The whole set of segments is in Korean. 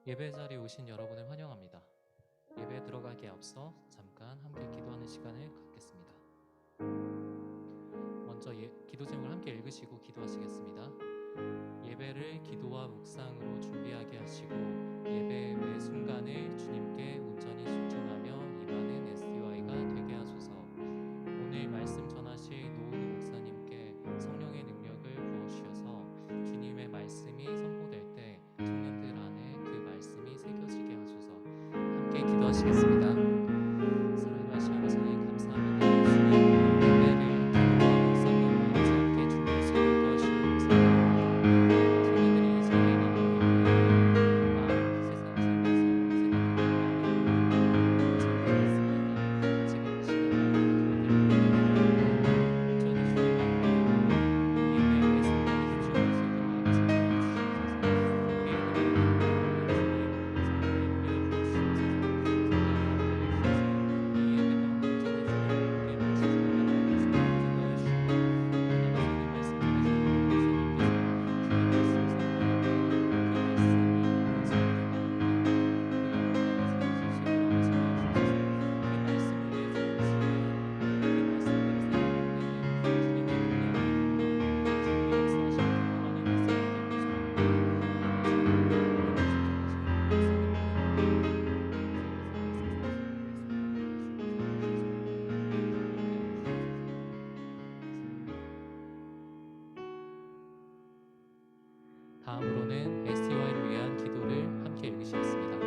예배 자리에 오신 여러분을 환영합니다. 예배에 들어가기에 앞서 잠깐 함께 기도하는 시간을 갖겠습니다. 먼저 기도 제목을 함께 읽으시고 기도하시겠습니다. 예배를 기도와 묵상으로 준비하게 하시고 예배의 매 순간을 주님께 온전히 집중하며 임하는 SDY가 되게 하소서. 오늘 말씀 전하실 노은우 목사님께 성령의 능력을 부어주셔서 주님의 말씀이 선포될 때 청년들 안에 그 말씀이 새겨지게 하소서. 함께 기도하시겠습니다. 사랑의 말씀 하나님 감사합니다. 주님 예배를 기도와 묵상으로 함께 주님께서 인도하시는 감사드립니다. 청년들이 이 자리에 나와 있는 세상 살면서 지금 이 시간 다음으로는 SDY를 위한 기도를 함께 읽으시겠습니다.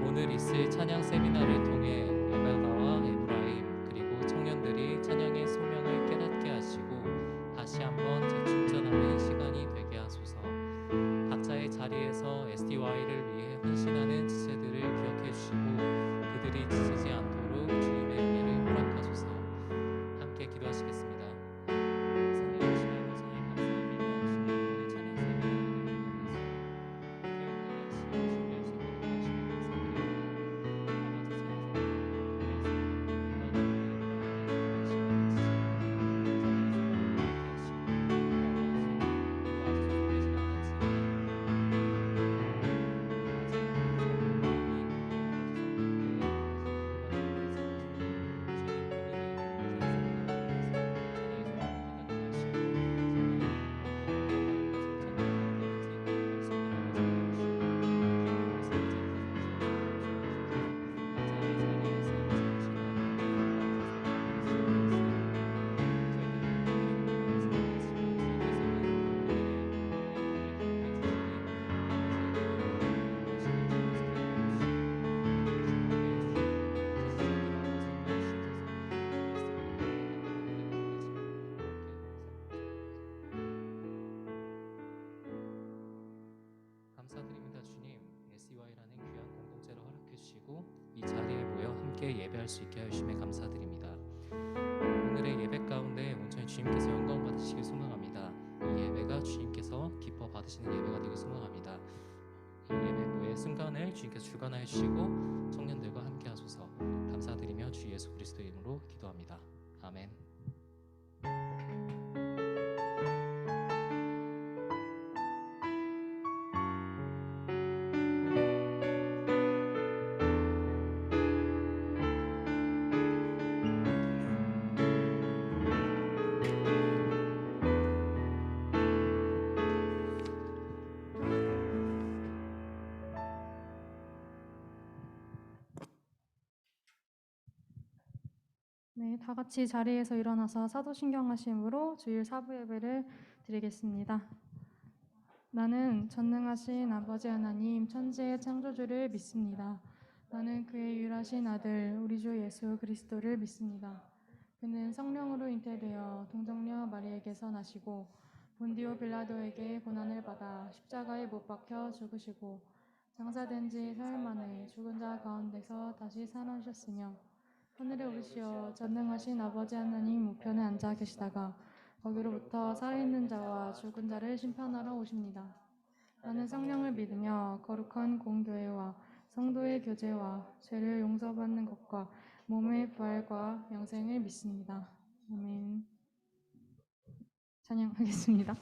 오늘 있을 찬양 세미나를 통해 에바가와 에브라임 그리고 청년들이 찬양의 소명을 깨닫게 하시고 다시 한번 재충전하는 시간이 되게 하소서. 각자의 자리에서 SDY를 위해 헌신하는 지체들을 기억해 주시고 그들이 지치지 않도록 주님의 은혜를 허락하소서. 함께 기도하시겠습니다. 감사드립니다. 주님, SDY라는 귀한 공동체를 허락해 주시고 이 자리에 모여 함께 예배할 수 있게 하심에 감사드립니다. 오늘의 예배 가운데 온전히 주님께서 영광 받으시길 소망합니다. 이 예배가 주님께서 기뻐 받으시는 예배가 되길 소망합니다. 이 예배의 순간을 주님께서 주관하여 주시고 청년들과 함께 하소서. 감사드리며 주 예수 그리스도 이름으로 기도합니다. 아멘. 네, 다 같이 자리에서 일어나서 사도신경하심으로 주일 사부 예배를 드리겠습니다. 나는 전능하신 아버지 하나님 천지의 창조주를 믿습니다. 나는 그의 유일하신 아들 우리 주 예수 그리스도를 믿습니다. 그는 성령으로 잉태되어 동정녀 마리에게서 나시고 본디오 빌라도에게 고난을 받아 십자가에 못 박혀 죽으시고 장사된 지 사흘 만에 죽은 자 가운데서 다시 살아나셨으며 하늘에 오르시어 전능하신 아버지 하나님 우편에 앉아 계시다가 거기로부터 살아있는 자와 죽은 자를 심판하러 오십니다. 나는 성령을 믿으며 거룩한 공교회와 성도의 교제와 죄를 용서받는 것과 몸의 부활과 영생을 믿습니다. 아멘. 찬양하겠습니다.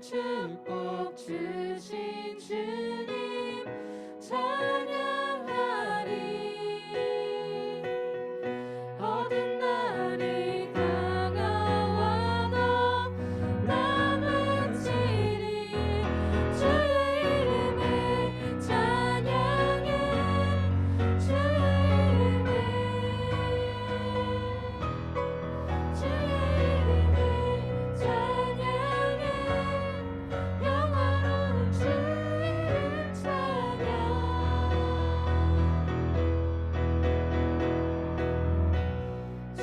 축복 주신 주님 찬양하리. 어떤 날이 다가와도 난 외치리. 주의 이름을 찬양해. 주의 이름을 찬양해. 영화로운 주 이름 찬양. 주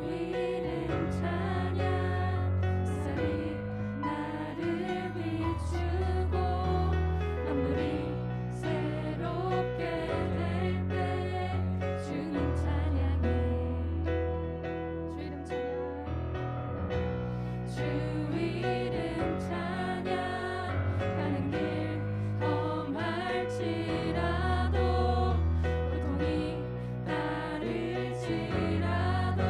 이름 찬양. 세상이 나를 비추고 만물이 새롭게 될 때 주님 찬양해. 주 이름 찬양. 주 이름 찬양. 가는 길 험할지라도 고통이 따를지라도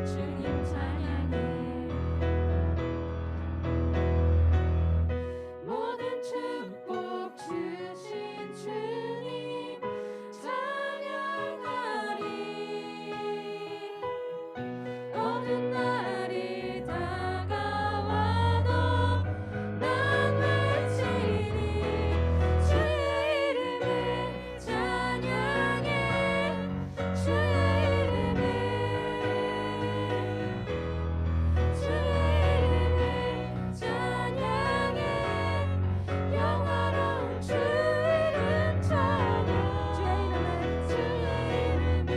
주님 찬양해. 모든 축복 주신 주님 찬양하리. 어떤 날이 다가와도 난 외치리. 주의 이름을 찬양해. 주의 이름을 찬양해. 영화로운 주 이름 찬양. 주의 이름을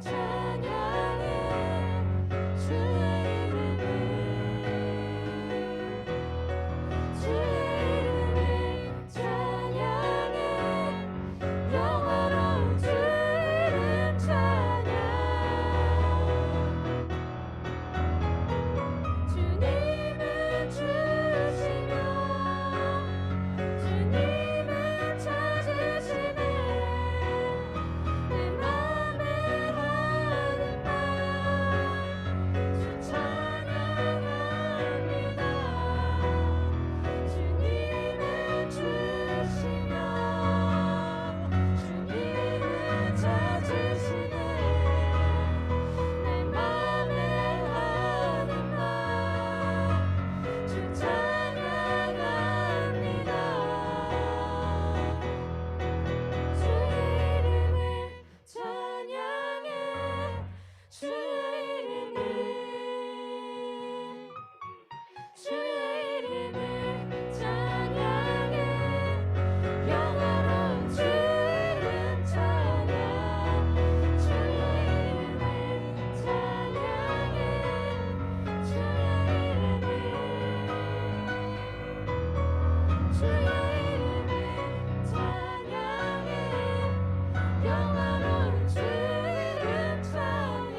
찬양해. 주의 이름을 찬양해. 영화로운 주 이름 찬양. 주님을 주시며 주님을 찾으시네. 내 맘에 하는 말 주 찬양합니다. 주님을 주시며 주님을 찾으시네. 내 맘에 하는 말 주 찬양합니다. 주의 이름을 찬양해. 주의 이름을 찬양해. 영화로운 주 이름 찬양. 주의 이름을 찬양해. 주의 이름을 찬양해. 영화로운 주 이름 찬양.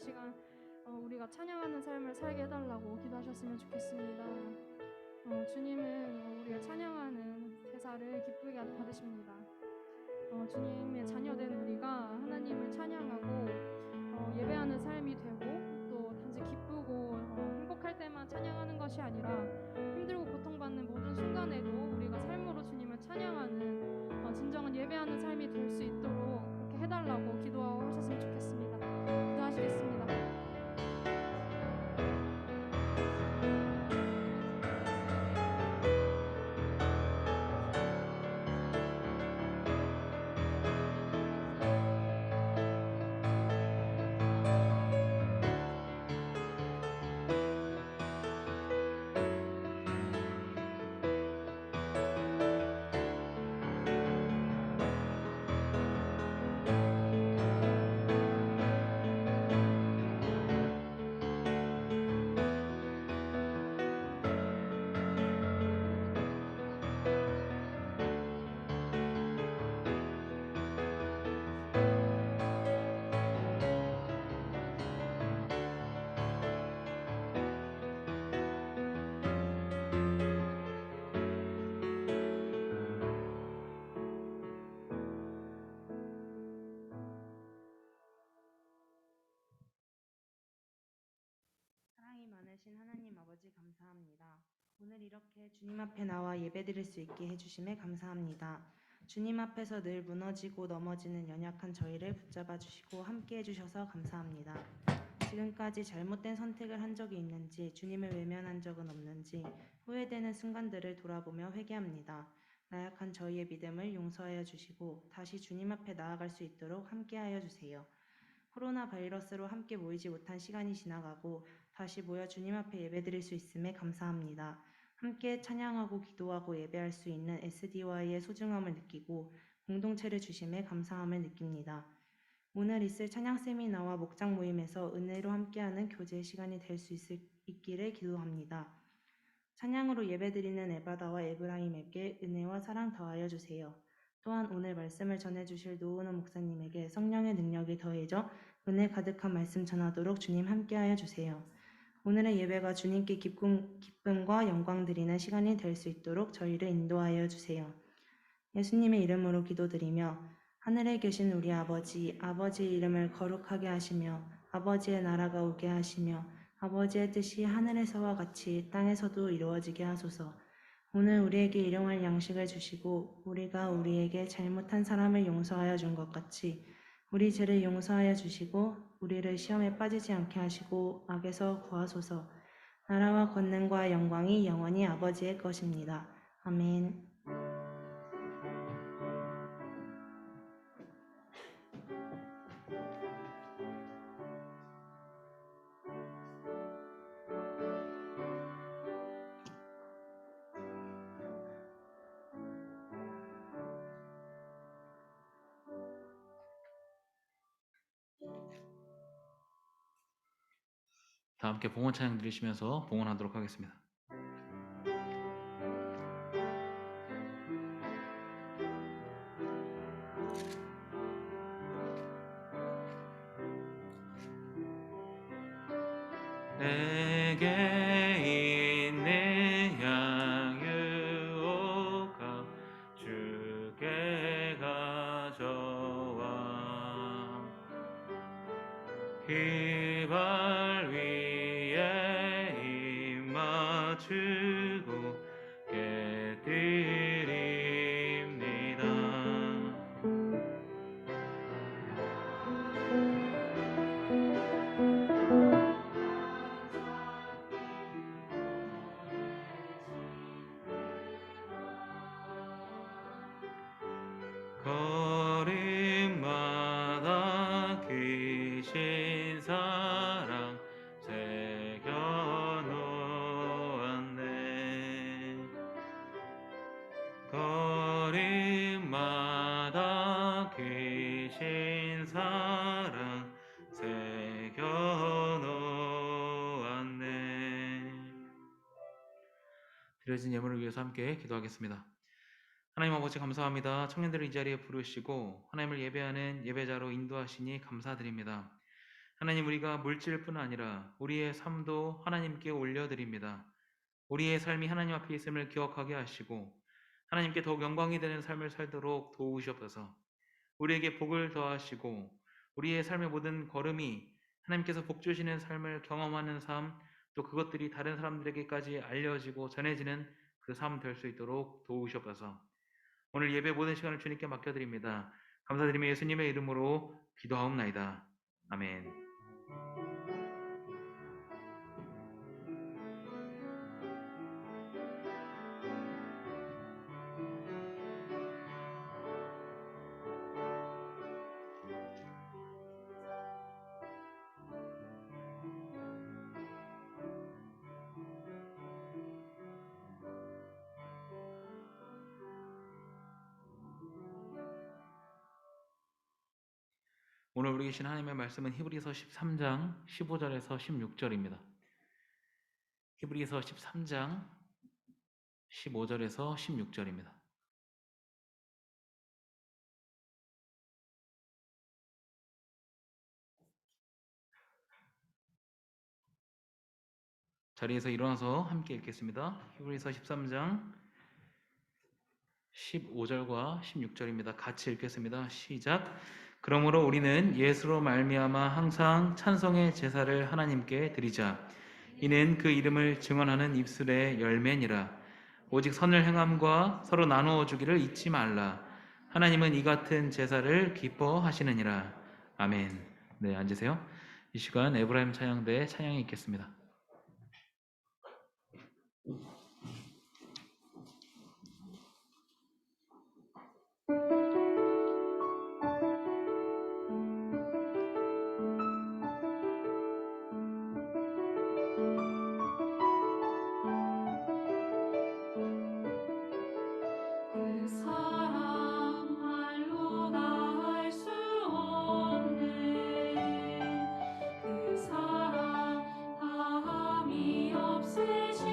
시간 우리가 찬양하는 삶을 살게 해달라고 기도하셨으면 좋겠습니다. 주님은 우리가 찬양하는 대사를 기쁘게 받으십니다. 주님의 자녀된 우리가 하나님을 찬양하고 예배하는 삶이 되고 또 단지 기쁘고 행복할 때만 찬양하는 것이 아니라 힘들고 고통받는 모든 순간에도 우리가 삶으로 주님을 찬양하는 진정한 예배하는 삶이 될 수 있도록 그렇게 해달라고 기도하셨으면 좋겠습니다. 기도하시겠습니다. 사랑이 많으신 하나님 아버지 감사합니다. 오늘 이렇게 주님 앞에 나와 예배드릴 수 있게 해주심에 감사합니다. 주님 앞에서 늘 무너지고 넘어지는 연약한 저희를 붙잡아 주시고 함께 해주셔서 감사합니다. 지금까지 잘못된 선택을 한 적이 있는지, 주님을 외면한 적은 없는지 후회되는 순간들을 돌아보며 회개합니다. 나약한 저희의 믿음을 용서하여 주시고 다시 주님 앞에 나아갈 수 있도록 함께하여 주세요. 코로나 바이러스로 함께 모이지 못한 시간이 지나가고 다시 모여 주님 앞에 예배드릴 수 있음에 감사합니다. 함께 찬양하고 기도하고 예배할 수 있는 SDY의 소중함을 느끼고 공동체를 주심에 감사함을 느낍니다. 오늘 있을 찬양 세미나와 목장 모임에서 은혜로 함께하는 교제 시간이 될 수 있기를 기도합니다. 찬양으로 예배드리는 에바다와 에브라임에게 은혜와 사랑 더하여 주세요. 또한 오늘 말씀을 전해주실 노은호 목사님에게 성령의 능력이 더해져 은혜 가득한 말씀 전하도록 주님 함께하여 주세요. 오늘의 예배가 주님께 기쁨과 영광 드리는 시간이 될 수 있도록 저희를 인도하여 주세요. 예수님의 이름으로 기도드리며 하늘에 계신 우리 아버지, 아버지의 이름을 거룩하게 하시며 아버지의 나라가 오게 하시며 아버지의 뜻이 하늘에서와 같이 땅에서도 이루어지게 하소서. 오늘 우리에게 일용할 양식을 주시고 우리가 우리에게 잘못한 사람을 용서하여 준 것 같이 우리 죄를 용서하여 주시고 우리를 시험에 빠지지 않게 하시고 악에서 구하소서. 나라와 권능과 영광이 영원히 아버지의 것입니다. 아멘. 다 함께 봉헌 찬양 드리시면서 봉헌하도록 하겠습니다. 내게 있는 양 유혹하 주께 가져와 휘발 위에 입 맞추고 깨드립니다. 거림마다 귀신 사랑 새겨놓았네. 거림마다 귀신 사랑 새겨놓았네. 드려진 예물을 위해서 함께 기도하겠습니다. 하나님 아버지 감사합니다. 청년들을 이 자리에 부르시고 하나님을 예배하는 예배자로 인도하시니 감사드립니다. 하나님, 우리가 물질뿐 아니라 우리의 삶도 하나님께 올려드립니다. 우리의 삶이 하나님 앞에 있음을 기억하게 하시고 하나님께 더욱 영광이 되는 삶을 살도록 도우시옵소서. 우리에게 복을 더하시고 우리의 삶의 모든 걸음이 하나님께서 복 주시는 삶을 경험하는 삶, 또 그것들이 다른 사람들에게까지 알려지고 전해지는 그 삶 될 수 있도록 도우시옵소서. 오늘 예배 모든 시간을 주님께 맡겨드립니다. 감사드리며 예수님의 이름으로 기도하옵나이다. 아멘. 오늘 우리 계신 하나님의 말씀은 히브리서 13장 15절에서 16절입니다. 히브리서 13장 15절에서 16절입니다. 자리에서 일어나서 함께 읽겠습니다. 히브리서 13장 15절과 16절입니다. 같이 읽겠습니다. 시작. 그러므로 우리는 예수로 말미암아 항상 찬송의 제사를 하나님께 드리자. 이는 그 이름을 증언하는 입술의 열매니라. 오직 선을 행함과 서로 나누어 주기를 잊지 말라. 하나님은 이 같은 제사를 기뻐하시느니라. 아멘. 네, 앉으세요. 이 시간 에브라임 찬양대 찬양이 있겠습니다. 그 사랑 말로 다할 수 없는 그 사랑 다함이 없으신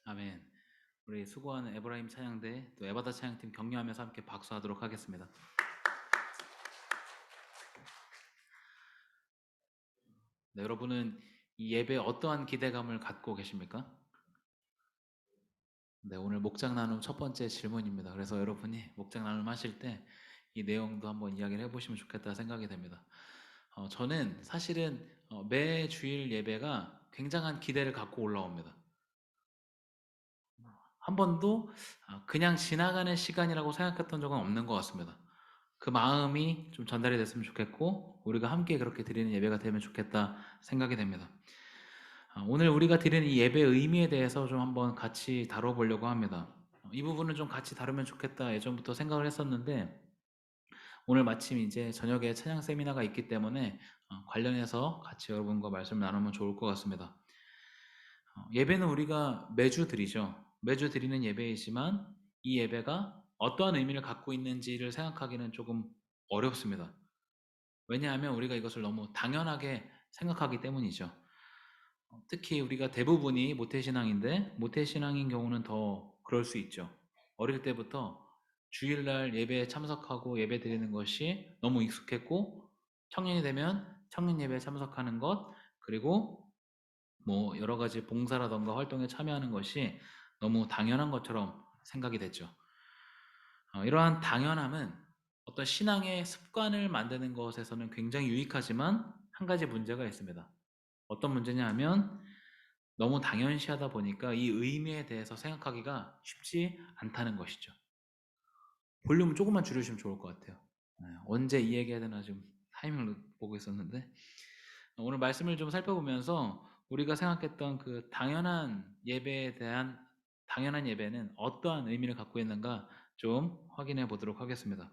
아멘. 우리 수고하는 에브라임 찬양대 또 에바다 찬양팀 격려하면서 함께 박수하도록 하겠습니다. 네, 여러분은 이 예배에 어떠한 기대감을 갖고 계십니까? 네, 오늘 목장 나눔 첫 번째 질문입니다. 그래서 여러분이 목장 나눔 하실 때 이 내용도 한번 이야기를 해보시면 좋겠다 생각이 됩니다. 저는 사실은 매 주일 예배가 굉장한 기대를 갖고 올라옵니다. 한 번도 그냥 지나가는 시간이라고 생각했던 적은 없는 것 같습니다. 그 마음이 좀 전달이 됐으면 좋겠고 우리가 함께 그렇게 드리는 예배가 되면 좋겠다 생각이 됩니다. 오늘 우리가 드리는 이 예배의 의미에 대해서 좀 한번 같이 다뤄보려고 합니다. 이 부분은 좀 같이 다루면 좋겠다 예전부터 생각을 했었는데 오늘 마침 이제 저녁에 찬양 세미나가 있기 때문에 관련해서 같이 여러분과 말씀을 나누면 좋을 것 같습니다. 예배는 우리가 매주 드리죠. 매주 드리는 예배이지만 이 예배가 어떠한 의미를 갖고 있는지를 생각하기는 조금 어렵습니다. 왜냐하면 우리가 이것을 너무 당연하게 생각하기 때문이죠. 특히 우리가 대부분이 모태신앙인데 모태신앙인 경우는 더 그럴 수 있죠. 어릴 때부터 주일날 예배에 참석하고 예배 드리는 것이 너무 익숙했고 청년이 되면 청년 예배에 참석하는 것 그리고 뭐 여러 가지 봉사라던가 활동에 참여하는 것이 너무 당연한 것처럼 생각이 됐죠. 이러한 당연함은 어떤 신앙의 습관을 만드는 것에서는 굉장히 유익하지만 한 가지 문제가 있습니다. 어떤 문제냐 하면 너무 당연시하다 보니까 이 의미에 대해서 생각하기가 쉽지 않다는 것이죠. 볼륨을 조금만 줄여주시면 좋을 것 같아요. 언제 이 얘기해야 되나 지금 타이밍을 보고 있었는데 오늘 말씀을 좀 살펴보면서 우리가 생각했던 그 당연한 예배에 대한 당연한 예배는 어떠한 의미를 갖고 있는가 좀 확인해 보도록 하겠습니다.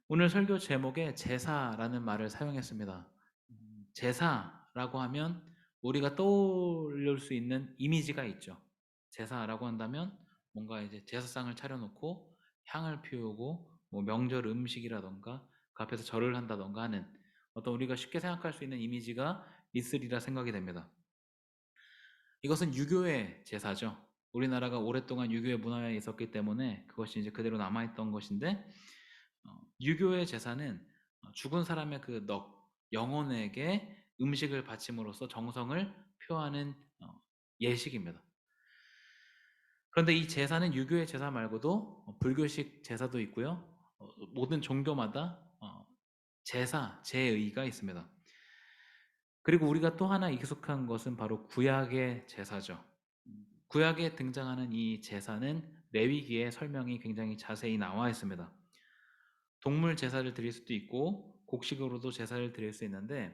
오늘 설교 제목에 제사라는 말을 사용했습니다. 제사라고 하면 우리가 떠올릴 수 있는 이미지가 있죠. 제사라고 한다면 뭔가 이제 제사상을 차려놓고 향을 피우고 뭐 명절 음식이라던가 그 앞에서 절을 한다던가 하는 어떤 우리가 쉽게 생각할 수 있는 이미지가 있으리라 생각이 됩니다. 이것은 유교의 제사죠. 우리나라가 오랫동안 유교의 문화에 있었기 때문에 그것이 이제 그대로 남아있던 것인데 유교의 제사는 죽은 사람의 그 영혼에게 음식을 바침으로써 정성을 표하는 예식입니다. 그런데 이 제사는 유교의 제사 말고도 불교식 제사도 있고요. 모든 종교마다 제사, 제의가 있습니다. 그리고 우리가 또 하나 익숙한 것은 바로 구약의 제사죠. 구약에 등장하는 이 제사는 레위기의 설명이 굉장히 자세히 나와 있습니다. 동물 제사를 드릴 수도 있고 곡식으로도 제사를 드릴 수 있는데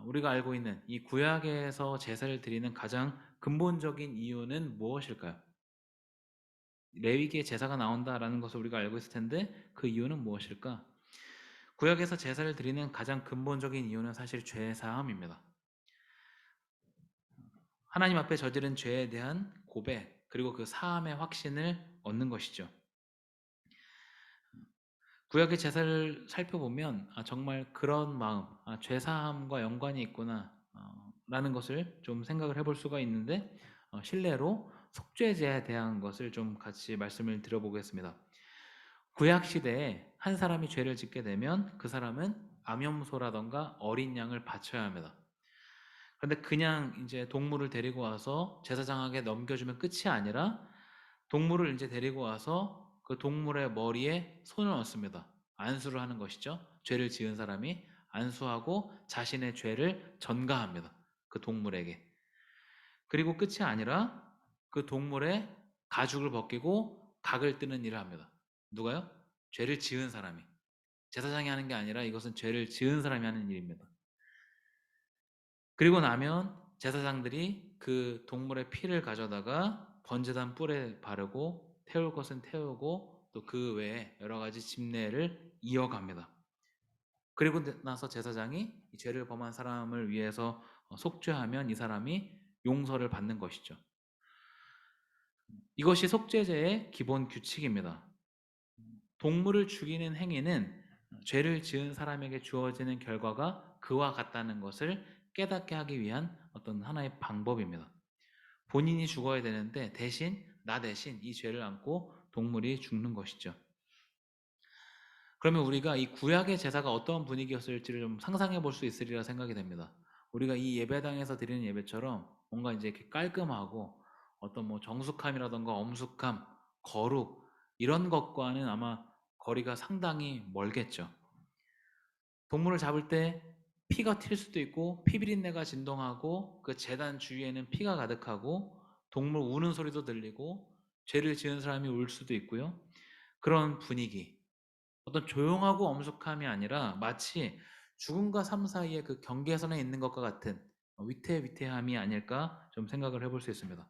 우리가 알고 있는 이 구약에서 제사를 드리는 가장 근본적인 이유는 무엇일까요? 레위기에 제사가 나온다라는 것을 우리가 알고 있을 텐데 그 이유는 무엇일까? 구약에서 제사를 드리는 가장 근본적인 이유는 사실 죄 사함입니다. 하나님 앞에 저지른 죄에 대한 고백 그리고 그 사함의 확신을 얻는 것이죠. 구약의 제사를 살펴보면 정말 그런 마음, 죄 사함과 연관이 있구나 라는 것을 좀 생각을 해볼 수가 있는데 실례로 속죄제에 대한 것을 좀 같이 말씀을 드려보겠습니다. 구약 시대에 한 사람이 죄를 짓게 되면 그 사람은 암염소라던가 어린 양을 바쳐야 합니다. 그런데 그냥 이제 동물을 데리고 와서 제사장에게 넘겨주면 끝이 아니라 동물을 이제 데리고 와서 그 동물의 머리에 손을 얹습니다. 안수를 하는 것이죠. 죄를 지은 사람이 안수하고 자신의 죄를 전가합니다. 그 동물에게. 그리고 끝이 아니라 그 동물의 가죽을 벗기고 각을 뜨는 일을 합니다. 누가요? 죄를 지은 사람이. 제사장이 하는 게 아니라 이것은 죄를 지은 사람이 하는 일입니다. 그리고 나면 제사장들이 그 동물의 피를 가져다가 번제단 뿔에 바르고 태울 것은 태우고 또 그 외에 여러 가지 집례를 이어갑니다. 그리고 나서 제사장이 이 죄를 범한 사람을 위해서 속죄하면 이 사람이 용서를 받는 것이죠. 이것이 속죄제의 기본 규칙입니다. 동물을 죽이는 행위는 죄를 지은 사람에게 주어지는 결과가 그와 같다는 것을 깨닫게 하기 위한 어떤 하나의 방법입니다. 본인이 죽어야 되는데 나 대신 이 죄를 안고 동물이 죽는 것이죠. 그러면 우리가 이 구약의 제사가 어떤 분위기였을지를 좀 상상해 볼 수 있으리라 생각이 됩니다. 우리가 이 예배당에서 드리는 예배처럼 뭔가 이제 이렇게 깔끔하고 어떤 뭐 정숙함이라던가 엄숙함, 거룩 이런 것과는 아마 거리가 상당히 멀겠죠. 동물을 잡을 때 피가 튈 수도 있고 피비린내가 진동하고 그 제단 주위에는 피가 가득하고 동물 우는 소리도 들리고 죄를 지은 사람이 울 수도 있고요. 그런 분위기, 어떤 조용하고 엄숙함이 아니라 마치 죽음과 삶 사이의 그 경계선에 있는 것과 같은 위태위태함이 아닐까 좀 생각을 해볼 수 있습니다.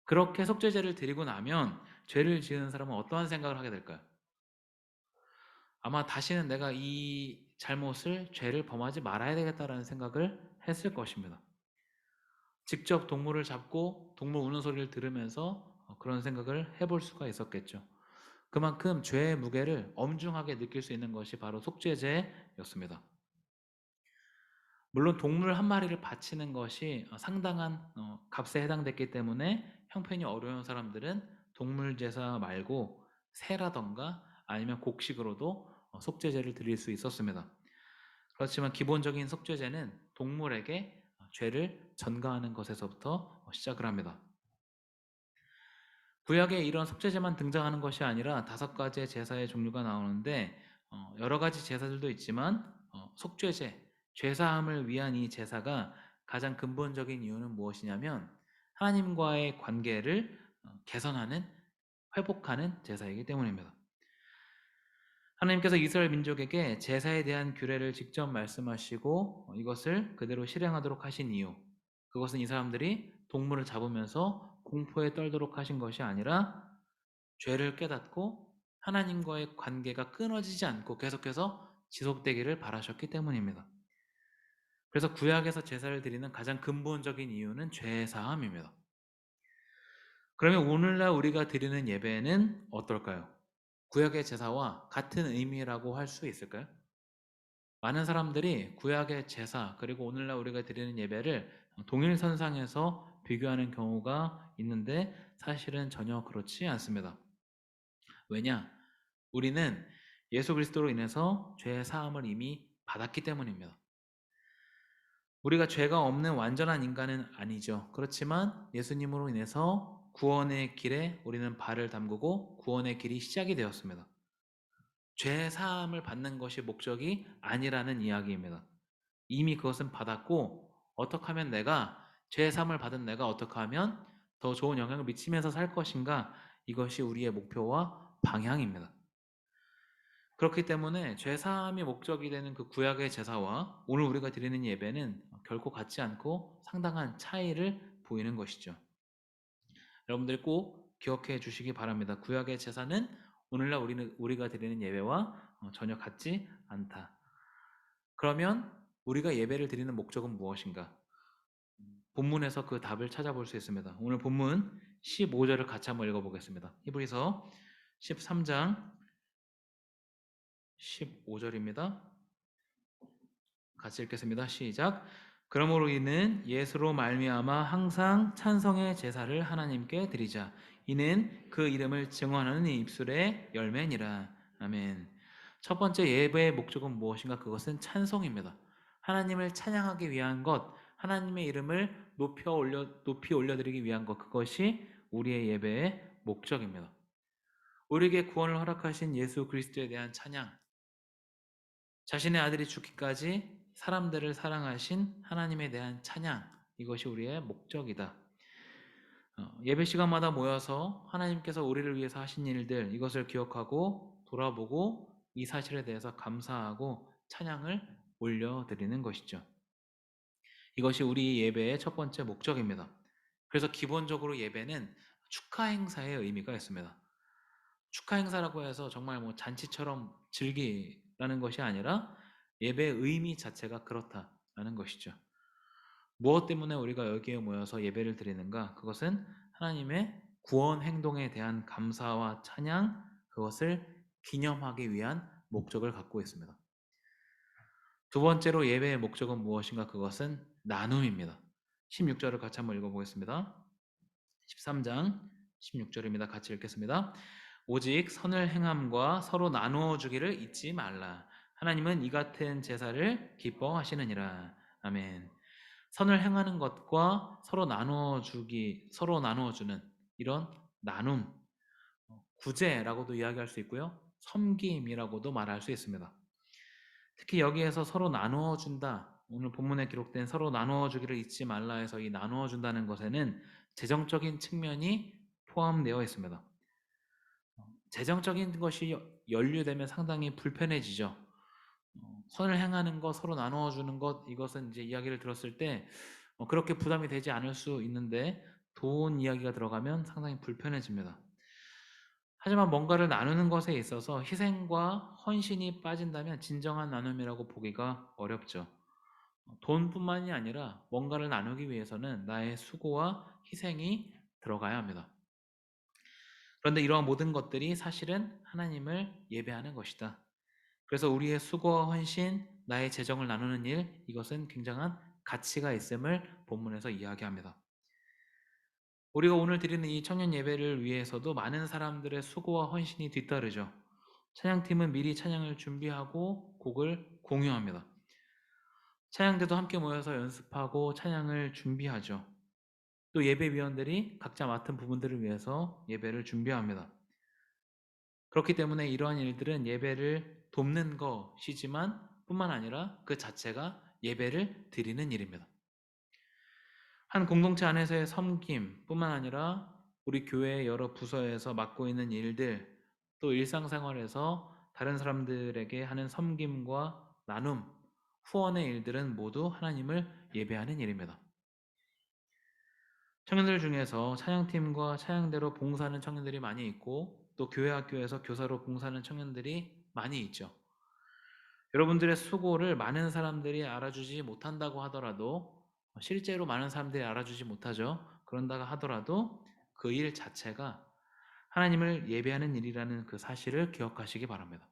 그렇게 속죄제를 드리고 나면 죄를 지은 사람은 어떠한 생각을 하게 될까요? 아마 다시는 내가 이 죄를 범하지 말아야 되겠다라는 생각을 했을 것입니다. 직접 동물을 잡고 동물 우는 소리를 들으면서 그런 생각을 해볼 수가 있었겠죠. 그만큼 죄의 무게를 엄중하게 느낄 수 있는 것이 바로 속죄제였습니다. 물론 동물 한 마리를 바치는 것이 상당한 값에 해당됐기 때문에 형편이 어려운 사람들은 동물 제사 말고 새라던가 아니면 곡식으로도 속죄제를 드릴 수 있었습니다. 그렇지만 기본적인 속죄제는 동물에게 죄를 전가하는 것에서부터 시작을 합니다. 구약에 이런 속죄제만 등장하는 것이 아니라 5가지의 제사의 종류가 나오는데 여러 가지 제사들도 있지만 속죄제, 죄사함을 위한 이 제사가 가장 근본적인 이유는 무엇이냐면 하나님과의 관계를 개선하는, 회복하는 제사이기 때문입니다. 하나님께서 이스라엘 민족에게 제사에 대한 규례를 직접 말씀하시고 이것을 그대로 실행하도록 하신 이유, 그것은 이 사람들이 동물을 잡으면서 공포에 떨도록 하신 것이 아니라 죄를 깨닫고 하나님과의 관계가 끊어지지 않고 계속해서 지속되기를 바라셨기 때문입니다. 그래서 구약에서 제사를 드리는 가장 근본적인 이유는 죄 사함입니다. 그러면 오늘날 우리가 드리는 예배는 어떨까요? 구약의 제사와 같은 의미라고 할 수 있을까요? 많은 사람들이 구약의 제사 그리고 오늘날 우리가 드리는 예배를 동일선상에서 비교하는 경우가 있는데 사실은 전혀 그렇지 않습니다. 왜냐? 우리는 예수 그리스도로 인해서 죄의 사함을 이미 받았기 때문입니다. 우리가 죄가 없는 완전한 인간은 아니죠. 그렇지만 예수님으로 인해서 구원의 길에 우리는 발을 담그고 구원의 길이 시작이 되었습니다. 죄 사함을 받는 것이 목적이 아니라는 이야기입니다. 이미 그것은 받았고 어떻게 하면 죄 사함을 받은 내가 어떻게 하면 더 좋은 영향을 미치면서 살 것인가, 이것이 우리의 목표와 방향입니다. 그렇기 때문에 죄 사함이 목적이 되는 그 구약의 제사와 오늘 우리가 드리는 예배는 결코 같지 않고 상당한 차이를 보이는 것이죠. 여러분들이 꼭 기억해 주시기 바랍니다. 구약의 제사는 오늘날 우리가 드리는 예배와 전혀 같지 않다. 그러면 우리가 예배를 드리는 목적은 무엇인가? 본문에서 그 답을 찾아볼 수 있습니다. 오늘 본문 15절을 같이 한번 읽어보겠습니다. 히브리서 13장 15절입니다. 같이 읽겠습니다. 시작. 그러므로 이는 예수로 말미암아 항상 찬성의 제사를 하나님께 드리자. 이는 그 이름을 증언하는 이 입술의 열매니라. 아멘. 첫 번째 예배의 목적은 무엇인가? 그것은 찬송입니다. 하나님을 찬양하기 위한 것, 하나님의 이름을 높이 올려드리기 위한 것, 그것이 우리의 예배의 목적입니다. 우리에게 구원을 허락하신 예수 그리스도에 대한 찬양, 자신의 아들이 죽기까지 사람들을 사랑하신 하나님에 대한 찬양, 이것이 우리의 목적이다. 예배 시간마다 모여서 하나님께서 우리를 위해서 하신 일들, 이것을 기억하고 돌아보고 이 사실에 대해서 감사하고 찬양을 올려드리는 것이죠. 이것이 우리 예배의 첫 번째 목적입니다. 그래서 기본적으로 예배는 축하 행사의 의미가 있습니다. 축하 행사라고 해서 정말 뭐 잔치처럼 즐기라는 것이 아니라 예배의 의미 자체가 그렇다라는 것이죠. 무엇 때문에 우리가 여기에 모여서 예배를 드리는가? 그것은 하나님의 구원 행동에 대한 감사와 찬양, 그것을 기념하기 위한 목적을 갖고 있습니다. 두 번째로 예배의 목적은 무엇인가? 그것은 나눔입니다. 16절을 같이 한번 읽어보겠습니다. 13장 16절입니다. 같이 읽겠습니다. 오직 선을 행함과 서로 나누어 주기를 잊지 말라. 하나님은 이 같은 제사를 기뻐하시느니라. 아멘. 선을 행하는 것과 서로 나누어 주는 이런 나눔, 구제라고도 이야기할 수 있고요. 섬김이라고도 말할 수 있습니다. 특히 여기에서 서로 나누어 준다. 오늘 본문에 기록된 서로 나누어 주기를 잊지 말라 해서 이 나누어 준다는 것에는 재정적인 측면이 포함되어 있습니다. 재정적인 것이 연루되면 상당히 불편해지죠. 선을 행하는 것, 서로 나누어 주는 것, 이것은 이제 이야기를 들었을 때 그렇게 부담이 되지 않을 수 있는데 돈 이야기가 들어가면 상당히 불편해집니다. 하지만 뭔가를 나누는 것에 있어서 희생과 헌신이 빠진다면 진정한 나눔이라고 보기가 어렵죠. 돈뿐만이 아니라 뭔가를 나누기 위해서는 나의 수고와 희생이 들어가야 합니다. 그런데 이러한 모든 것들이 사실은 하나님을 예배하는 것이다. 그래서 우리의 수고와 헌신, 나의 재정을 나누는 일, 이것은 굉장한 가치가 있음을 본문에서 이야기합니다. 우리가 오늘 드리는 이 청년 예배를 위해서도 많은 사람들의 수고와 헌신이 뒤따르죠. 찬양팀은 미리 찬양을 준비하고 곡을 공유합니다. 찬양대도 함께 모여서 연습하고 찬양을 준비하죠. 또 예배위원들이 각자 맡은 부분들을 위해서 예배를 준비합니다. 그렇기 때문에 이러한 일들은 예배를 돕는 것이지만 뿐만 아니라 그 자체가 예배를 드리는 일입니다. 한 공동체 안에서의 섬김 뿐만 아니라 우리 교회의 여러 부서에서 맡고 있는 일들, 또 일상생활에서 다른 사람들에게 하는 섬김과 나눔, 후원의 일들은 모두 하나님을 예배하는 일입니다. 청년들 중에서 찬양팀과 찬양대로 봉사하는 청년들이 많이 있고 또 교회 학교에서 교사로 봉사하는 청년들이 많이 있죠. 여러분들의 수고를 많은 사람들이 알아주지 못한다고 하더라도 실제로 많은 사람들이 알아주지 못하죠. 그런다고 하더라도 그 일 자체가 하나님을 예배하는 일이라는 그 사실을 기억하시기 바랍니다.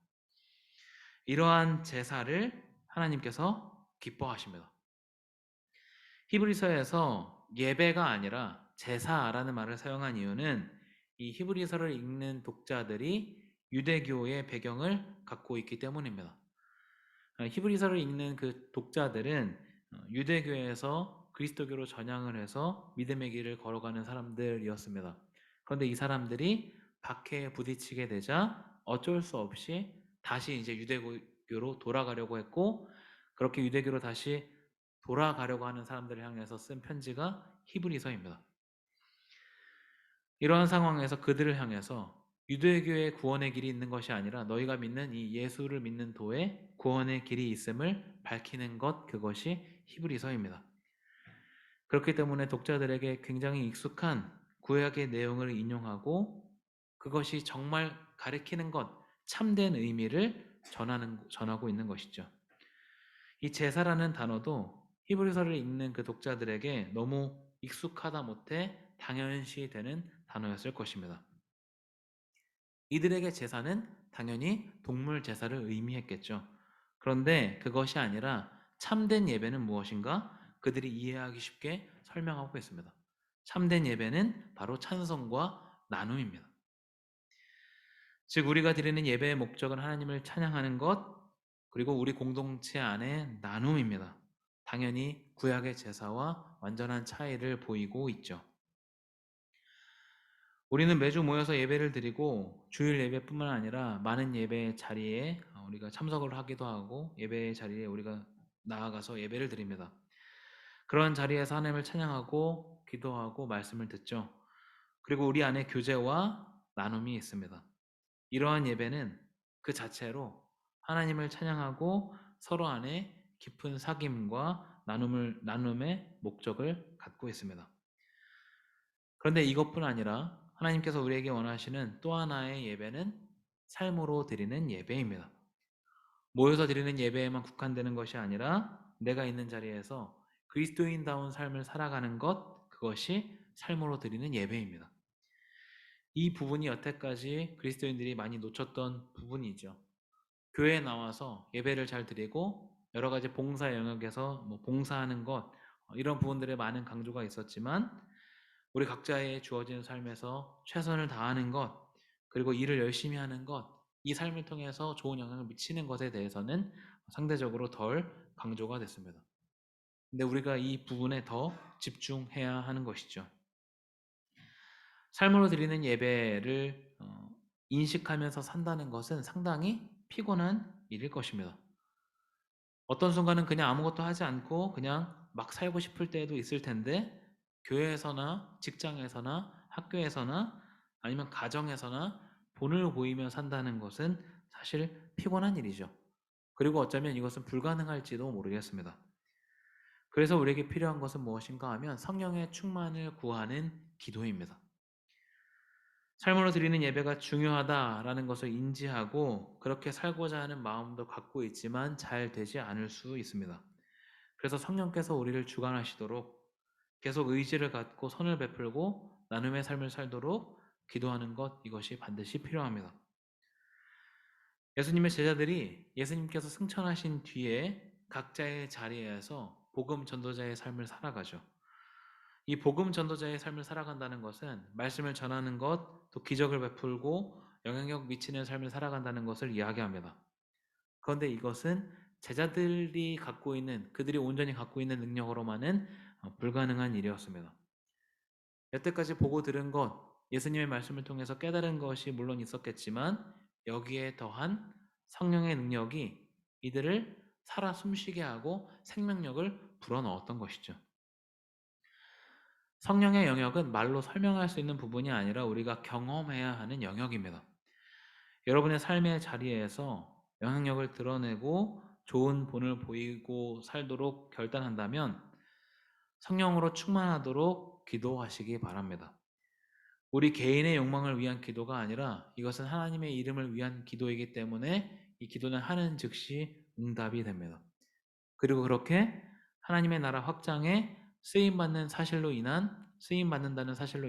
이러한 제사를 하나님께서 기뻐하십니다. 히브리서에서 예배가 아니라 제사라는 말을 사용한 이유는 이 히브리서를 읽는 독자들이 유대교의 배경을 갖고 있기 때문입니다. 히브리서를 읽는 그 독자들은 유대교에서 그리스도교로 전향을 해서 믿음의 길을 걸어가는 사람들이었습니다. 그런데 이 사람들이 박해에 부딪히게 되자 어쩔 수 없이 다시 이제 유대교로 돌아가려고 했고, 그렇게 유대교로 다시 돌아가려고 하는 사람들을 향해서 쓴 편지가 히브리서입니다. 이러한 상황에서 그들을 향해서 유대교의 구원의 길이 있는 것이 아니라 너희가 믿는 이 예수를 믿는 도에 구원의 길이 있음을 밝히는 것, 그것이 히브리서입니다. 그렇기 때문에 독자들에게 굉장히 익숙한 구약의 내용을 인용하고 그것이 정말 가리키는 것, 참된 의미를 전하고 있는 것이죠. 이 제사라는 단어도 히브리서를 읽는 그 독자들에게 너무 익숙하다 못해 당연시되는 단어였을 것입니다. 이들에게 제사는 당연히 동물 제사를 의미했겠죠. 그런데 그것이 아니라 참된 예배는 무엇인가? 그들이 이해하기 쉽게 설명하고 있습니다. 참된 예배는 바로 찬송과 나눔입니다. 즉 우리가 드리는 예배의 목적은 하나님을 찬양하는 것, 그리고 우리 공동체 안의 나눔입니다. 당연히 구약의 제사와 완전한 차이를 보이고 있죠. 우리는 매주 모여서 예배를 드리고 주일 예배뿐만 아니라 많은 예배 자리에 우리가 참석을 하기도 하고 예배 자리에 우리가 나아가서 예배를 드립니다. 그런 자리에서 하나님을 찬양하고 기도하고 말씀을 듣죠. 그리고 우리 안에 교제와 나눔이 있습니다. 이러한 예배는 그 자체로 하나님을 찬양하고 서로 안에 깊은 사귐과 나눔의 목적을 갖고 있습니다. 그런데 이것뿐 아니라 하나님께서 우리에게 원하시는 또 하나의 예배는 삶으로 드리는 예배입니다. 모여서 드리는 예배에만 국한되는 것이 아니라 내가 있는 자리에서 그리스도인다운 삶을 살아가는 것, 그것이 삶으로 드리는 예배입니다. 이 부분이 여태까지 그리스도인들이 많이 놓쳤던 부분이죠. 교회에 나와서 예배를 잘 드리고 여러 가지 봉사 영역에서 봉사하는 것, 이런 부분들에 많은 강조가 있었지만 우리 각자의 주어진 삶에서 최선을 다하는 것, 그리고 일을 열심히 하는 것, 이 삶을 통해서 좋은 영향을 미치는 것에 대해서는 상대적으로 덜 강조가 됐습니다. 근데 우리가 이 부분에 더 집중해야 하는 것이죠. 삶으로 드리는 예배를 인식하면서 산다는 것은 상당히 피곤한 일일 것입니다. 어떤 순간은 그냥 아무것도 하지 않고 그냥 막 살고 싶을 때도 있을 텐데, 교회에서나 직장에서나 학교에서나 아니면 가정에서나 본을 보이며 산다는 것은 사실 피곤한 일이죠. 그리고 어쩌면 이것은 불가능할지도 모르겠습니다. 그래서 우리에게 필요한 것은 무엇인가 하면 성령의 충만을 구하는 기도입니다. 삶으로 드리는 예배가 중요하다라는 것을 인지하고 그렇게 살고자 하는 마음도 갖고 있지만 잘 되지 않을 수 있습니다. 그래서 성령께서 우리를 주관하시도록 계속 의지를 갖고 선을 베풀고 나눔의 삶을 살도록 기도하는 것, 이것이 반드시 필요합니다. 예수님의 제자들이 예수님께서 승천하신 뒤에 각자의 자리에서 복음 전도자의 삶을 살아가죠. 이 복음 전도자의 삶을 살아간다는 것은 말씀을 전하는 것, 또 기적을 베풀고 영향력 미치는 삶을 살아간다는 것을 이야기합니다. 그런데 이것은 제자들이 갖고 있는, 그들이 온전히 갖고 있는 능력으로만은 불가능한 일이었습니다. 여태까지 보고 들은 것, 예수님의 말씀을 통해서 깨달은 것이 물론 있었겠지만 여기에 더한 성령의 능력이 이들을 살아 숨쉬게 하고 생명력을 불어넣었던 것이죠. 성령의 영역은 말로 설명할 수 있는 부분이 아니라 우리가 경험해야 하는 영역입니다. 여러분의 삶의 자리에서 영향력을 드러내고 좋은 본을 보이고 살도록 결단한다면 성령으로 충만하도록 기도하시기 바랍니다. 우리 개인의 욕망을 위한 기도가 아니라 이것은 하나님의 이름을 위한 기도이기 때문에 이 기도는 하는 즉시 응답이 됩니다. 그리고 그렇게 하나님의 나라 확장에 쓰임받는다는 사실로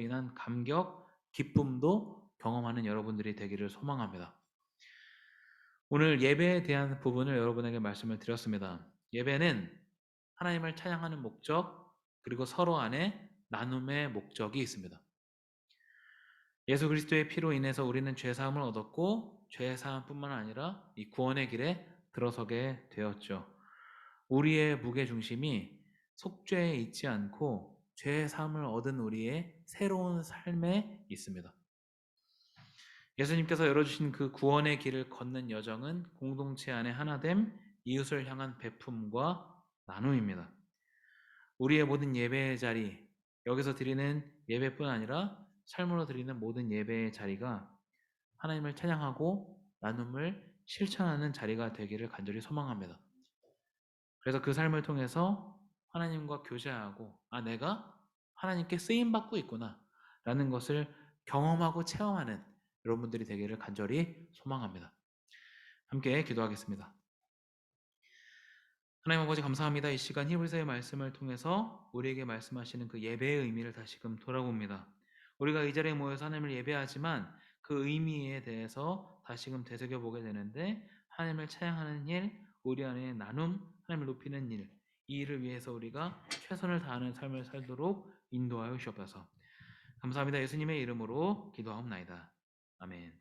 인한 감격, 기쁨도 경험하는 여러분들이 되기를 소망합니다. 오늘 예배에 대한 부분을 여러분에게 말씀을 드렸습니다. 예배는 하나님을 찬양하는 목적, 그리고 서로 안에 나눔의 목적이 있습니다. 예수 그리스도의 피로 인해서 우리는 죄사함을 얻었고 죄사함뿐만 아니라 이 구원의 길에 들어서게 되었죠. 우리의 무게중심이 속죄에 있지 않고 죄사함을 얻은 우리의 새로운 삶에 있습니다. 예수님께서 열어주신 그 구원의 길을 걷는 여정은 공동체 안에 하나됨, 이웃을 향한 베품과 나눔입니다. 우리의 모든 예배의 자리, 여기서 드리는 예배뿐 아니라 삶으로 드리는 모든 예배의 자리가 하나님을 찬양하고 나눔을 실천하는 자리가 되기를 간절히 소망합니다. 그래서 그 삶을 통해서 하나님과 교제하고 내가 하나님께 쓰임받고 있구나 라는 것을 경험하고 체험하는 여러분들이 되기를 간절히 소망합니다. 함께 기도하겠습니다. 하나님 아버지 감사합니다. 이 시간 히브리서의 말씀을 통해서 우리에게 말씀하시는 그 예배의 의미를 다시금 돌아봅니다. 우리가 이 자리에 모여서 하나님을 예배하지만 그 의미에 대해서 다시금 되새겨보게 되는데, 하나님을 찬양하는 일, 우리 안에 나눔, 하나님을 높이는 일, 이 일을 위해서 우리가 최선을 다하는 삶을 살도록 인도하여 주옵소서. 감사합니다. 예수님의 이름으로 기도하옵나이다. 아멘.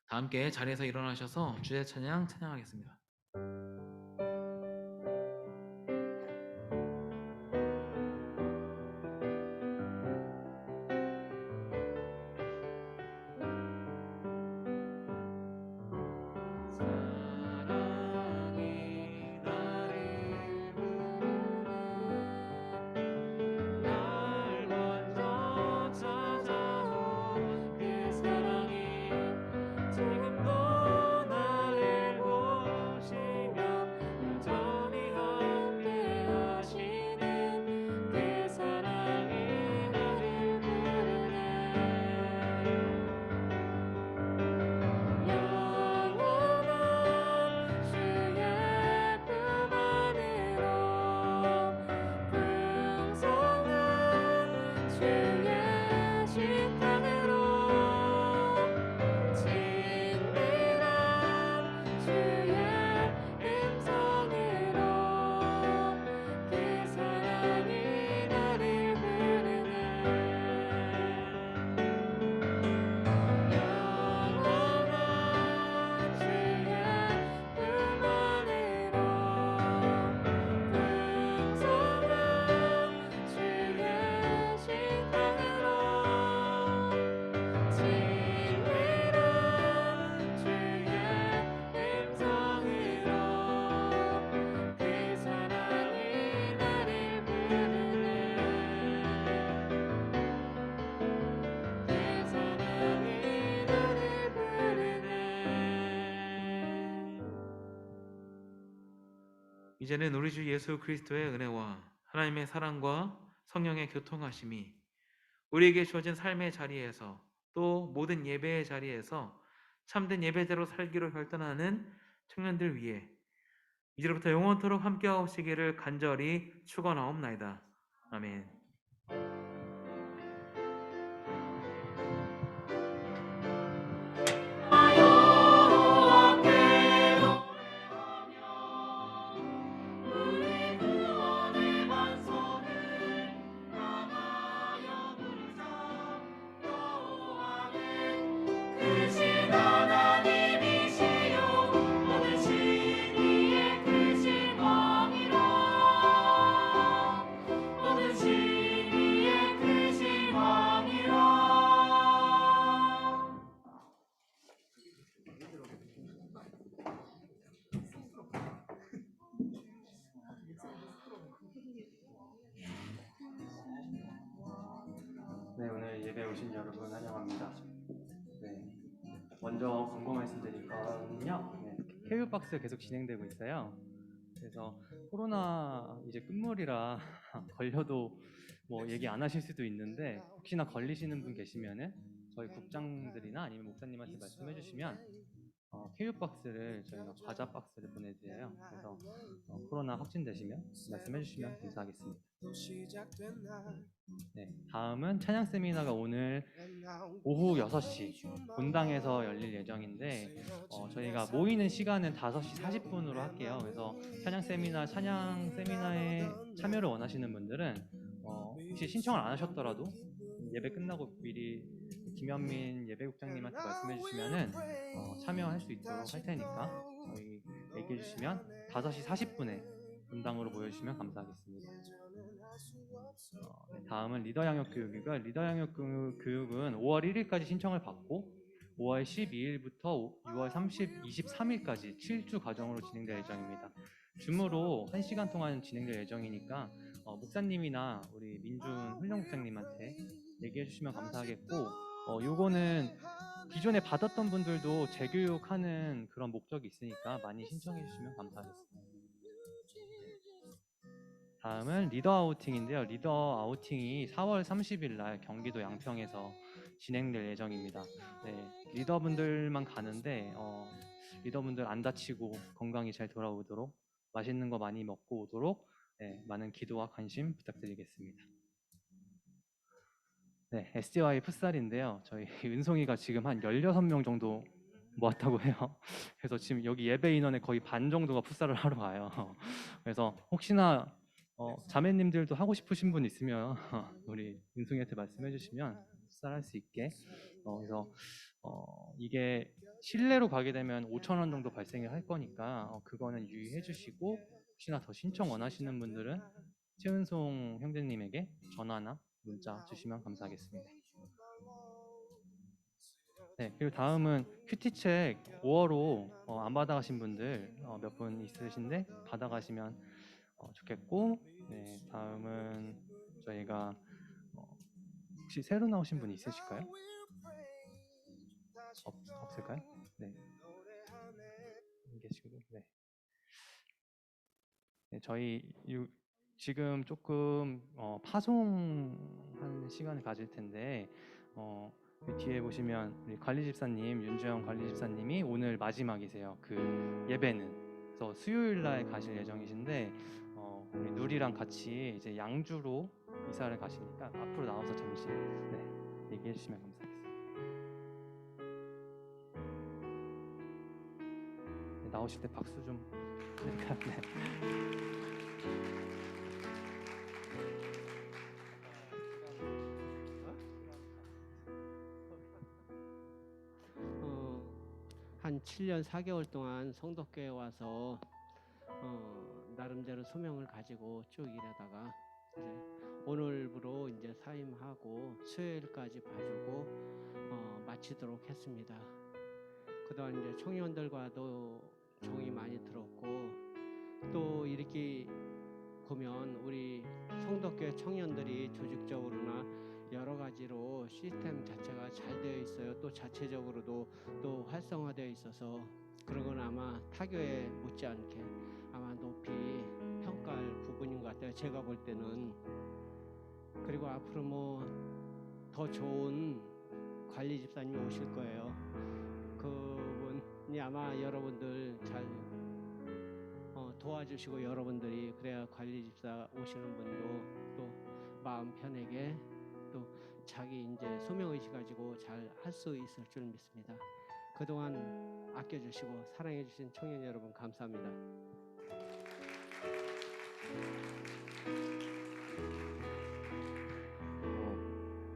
다 함께 자리에서 일어나셔서 주의 찬양 찬양하겠습니다. 지금도 나를 보시며 이제는 우리 주 예수 그리스도의 은혜와 하나님의 사랑과 성령의 교통하심이 우리에게 주어진 삶의 자리에서 또 모든 예배의 자리에서 참된 예배대로 살기로 결단하는 청년들 위해 이제부터 영원토록 함께하시기를 간절히 축원하옵나이다. 아멘. 우리 구원의 반석을 향하여 부르자. 여호와는 크신 하나님이시요 모든 신 위에 크신 왕이라. 모든 신 위에 크신 왕이라. 네, 오늘 예배 오신 여러분 환영합니다. 네, 먼저 광고 말씀드릴 건요. 네, 케이블박스 계속 진행되고 있어요. 그래서 코로나 이제 끝물이라 걸려도 뭐 얘기 안 하실 수도 있는데 혹시나 걸리시는 분 계시면은 저희 국장들이나 아니면 목사님한테 말씀해 주시면 케이블박스를 저희가 과자 박스를 보내드려요. 그래서 코로나 확진되시면 말씀해 주시면 감사하겠습니다. 네, 다음은 찬양 세미나가 오늘 오후 6시 본당에서 열릴 예정인데 저희가 모이는 시간은 5시 40분으로 할게요. 그래서 찬양 세미나에 참여를 원하시는 분들은 혹시 신청을 안 하셨더라도 예배 끝나고 미리 김현민 예배국장님한테 말씀해 주시면은 참여할 수 있도록 할 테니까 저희 얘기해 주시면 5시 40분에 본당으로 모여주시면 감사하겠습니다. 네, 다음은 리더 양육 교육이고요. 리더 양육 교육은 5월 1일까지 신청을 받고 5월 12일부터 6월 23일까지 7주 과정으로 진행될 예정입니다. 줌으로 1시간 동안 진행될 예정이니까 목사님이나 우리 민준 훈련국장님한테 얘기해 주시면 감사하겠고 요거는 기존에 받았던 분들도 재교육하는 그런 목적이 있으니까 많이 신청해 주시면 감사하겠습니다. 다음은 리더 아우팅인데요. 리더 아우팅이 4월 30일 날 경기도 양평에서 진행될 예정입니다. 네, 리더분들만 가는데 리더분들 안 다치고 건강히 잘 돌아오도록 맛있는 거 많이 먹고 오도록 많은 기도와 관심 부탁드리겠습니다. 네, SDY 풋살인데요. 저희 은송이가 지금 한 16명 정도 모았다고 해요. 그래서 지금 여기 예배 인원의 거의 반 정도가 풋살을 하러 가요. 그래서 혹시나 자매님들도 하고 싶으신 분 있으면 우리 은송이한테 말씀해 주시면 풋살할 수 있게. 그래서 이게 실내로 가게 되면 5,000원 정도 발생을 할 거니까 그거는 유의해 주시고 혹시나 더 신청 원하시는 분들은 최은송 형제님에게 전화나 문자 주시면 감사하겠습니다. 네, 그리고 다음은 큐티책 5월호 안 받아가신 분들 몇 분 있으신데 받아가시면 좋겠고, 네, 다음은 저희가 혹시 새로 나오신 분 있으실까요? 없을까요? 네, 계시고, 네. 네, 저희 지금 조금 파송하는 시간을 가질 텐데 뒤에 보시면 우리 관리집사님 윤주영 관리집사님이 오늘 마지막이세요. 그 예배는. 그래서 수요일 날 가실 예정이신데 우리 누리랑 같이 이제 양주로 이사를 가시니까 앞으로 나와서 잠시 얘기해 주시면 감사하겠습니다. 네, 나오실 때 박수 좀 드릴까요? 네. 한 7년 4개월 동안 성덕교회 와서 나름대로 소명을 가지고 쭉 일하다가 이제 오늘부로 이제 사임하고 수요일까지 봐주고 마치도록 했습니다. 그동안 이제 청년들과도 정이 많이 들었고 또 이렇게 보면 우리 성덕교회 청년들이 조직적으로나 여러 가지로 시스템 자체가 잘 되어 있어요. 또 자체적으로도 또 활성화되어 있어서 그런 건 아마 타교에 못지않게 아마 높이 생각할 부분인 것 같아요. 제가 볼 때는. 그리고 앞으로 뭐 더 좋은 관리 집사님이 오실 거예요. 그분이 아마 여러분들 잘 도와주시고, 여러분들이 그래야 관리 집사 오시는 분도 또 마음 편하게 또 자기 이제 소명의식 가지고 잘 할 수 있을 줄 믿습니다. 그동안 아껴주시고 사랑해주신 청년 여러분 감사합니다.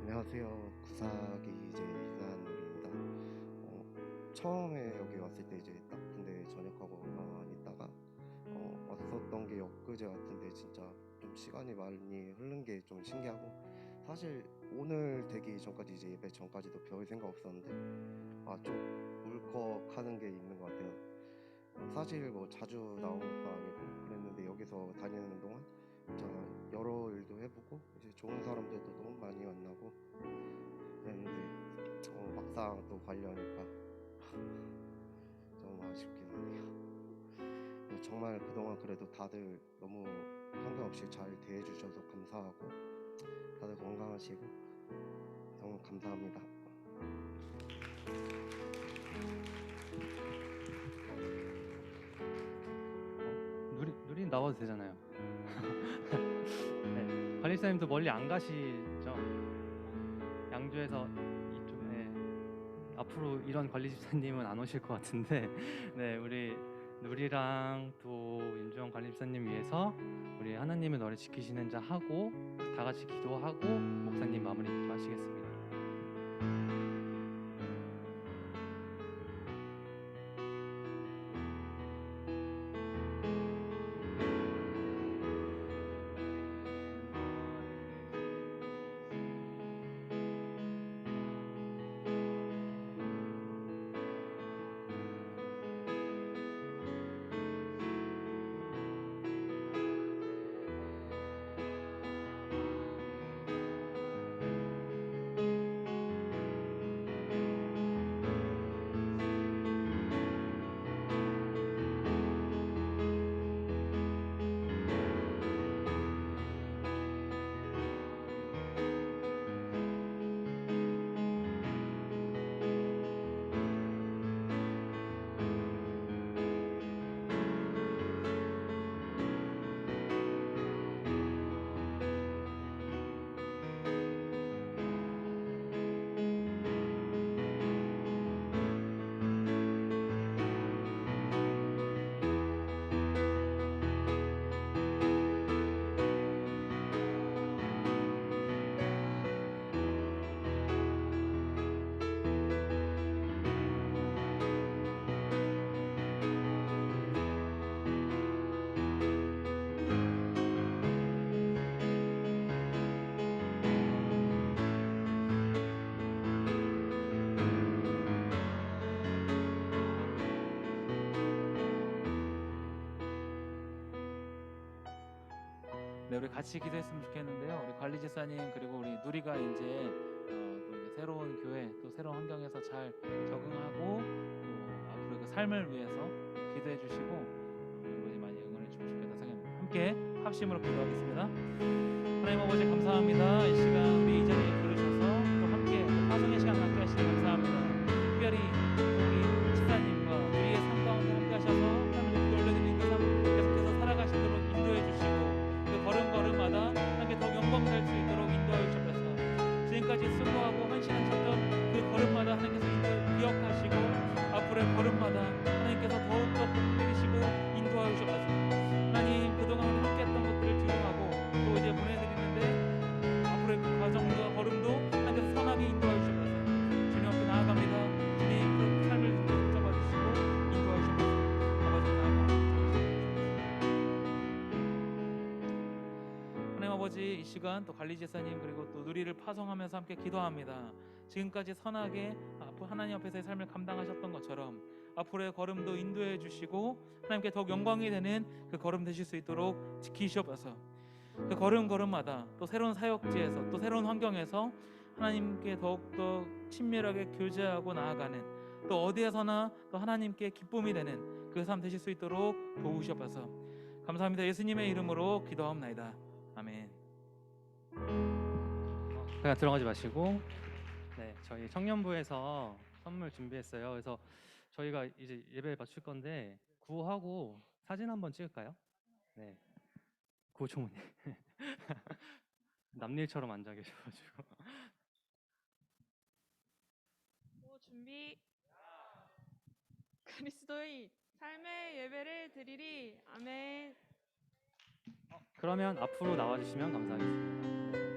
안녕하세요. 구사기 이제 이산울입니다. 처음에 여기 왔을 때 이제 딱 군대 전역하고 가만히 있다가 왔었던 게 엊그제 같은데 진짜 좀 시간이 많이 흐른 게 좀 신기하고, 사실 오늘 되기 전까지 이제 예배 전까지도 별 생각 없었는데 좀 울컥하는 게 있는 것 같아요. 사실 뭐 자주 나온 것도 아니고 그랬는데 여기서 다니는 동안 진짜 여러 일도 해보고 이제 좋은 사람들도 너무 많이 만나고 그랬는데 막상 또 가려니까 좀 아쉽긴 하네요. 정말 그동안 그래도 다들 너무 상관없이 잘 대해주셔서 감사하고 다들 건강하시고 너무 감사합니다. 누린 나와도 되잖아요. 네, 관리사님도 멀리 안 가시죠? 양주에서 이쪽에 앞으로 이런 관리 집사님은 안 오실 것 같은데, 네, 우리 누리랑 또 윤주영 관리 집사님 위해서 우리 하나님의 너를 지키시는 자 하고 다 같이 기도하고 목사님 마무리 기도하시겠습니다. 네, 우리 같이 기도했으면 좋겠는데요. 우리 관리 집사님 그리고 우리 누리가 이제 또 이제 새로운 교회 또 새로운 환경에서 잘 적응하고 또 앞으로 그 삶을 위해서 기도해 주시고 아버지 많이 응원해 주시면 좋겠다 생각합니다. 함께 합심으로 기도하겠습니다. 하나님 아버지 감사합니다. 이 시간 우리 이 자리에 부르셔서 또 함께 또 파송의 시간 함께 하시니 감사합니다. 특별히 우리 집사님과 우리의 삶 가운데 함께 하셔서 하나님 높이 올려드리는 그 삶 계속해서 살아가시도록 인도해 주시고 그 걸음걸음마다 하나님께 더욱 영광 될 수 있도록 인도하여 주셔서 지금까지 수고하고 헌신한 쳤던 그 걸음마다 하나님께서 기억하시고 앞으로의 걸음마다 하나님께서 더욱더 복되시고 인도하여 주셔서 하나님 그동안 함께했던 것들을 뒤로하고 또 이제 보내드리는데 앞으로의 그 과정과 걸음도 하나님께서 선하게 인도하여 주셔서 주님 앞에 나아갑니다. 주님 그 삶을 붙잡아 주시고 인도하여 주셔서 아버지 나아갑니다. 하나님 아버지 이 시간 또 관리 제사님 그리고 또 누리를 파송하면서 함께 기도합니다. 지금까지 선하게 하나님 앞에서의 삶을 감당하셨던 것처럼 앞으로의 걸음도 인도해 주시고 하나님께 더욱 영광이 되는 그 걸음 되실 수 있도록 지키시옵소서. 그 걸음걸음마다 또 새로운 사역지에서 또 새로운 환경에서 하나님께 더욱더 친밀하게 교제하고 나아가는 또 어디에서나 또 하나님께 기쁨이 되는 그 삶 되실 수 있도록 도우시옵소서. 감사합니다. 예수님의 이름으로 기도하옵나이다. 아멘. 그냥 들어가지 마시고, 네, 저희 청년부에서 선물 준비했어요. 그래서 저희가 이제 예배 마칠 건데 구호하고 사진 한번 찍을까요? 네, 구호 총무님 남일처럼 앉아 계셔가지고. 준비. 그리스도의 삶의 예배를 드리리. 아멘. 그러면 앞으로 나와주시면 감사하겠습니다.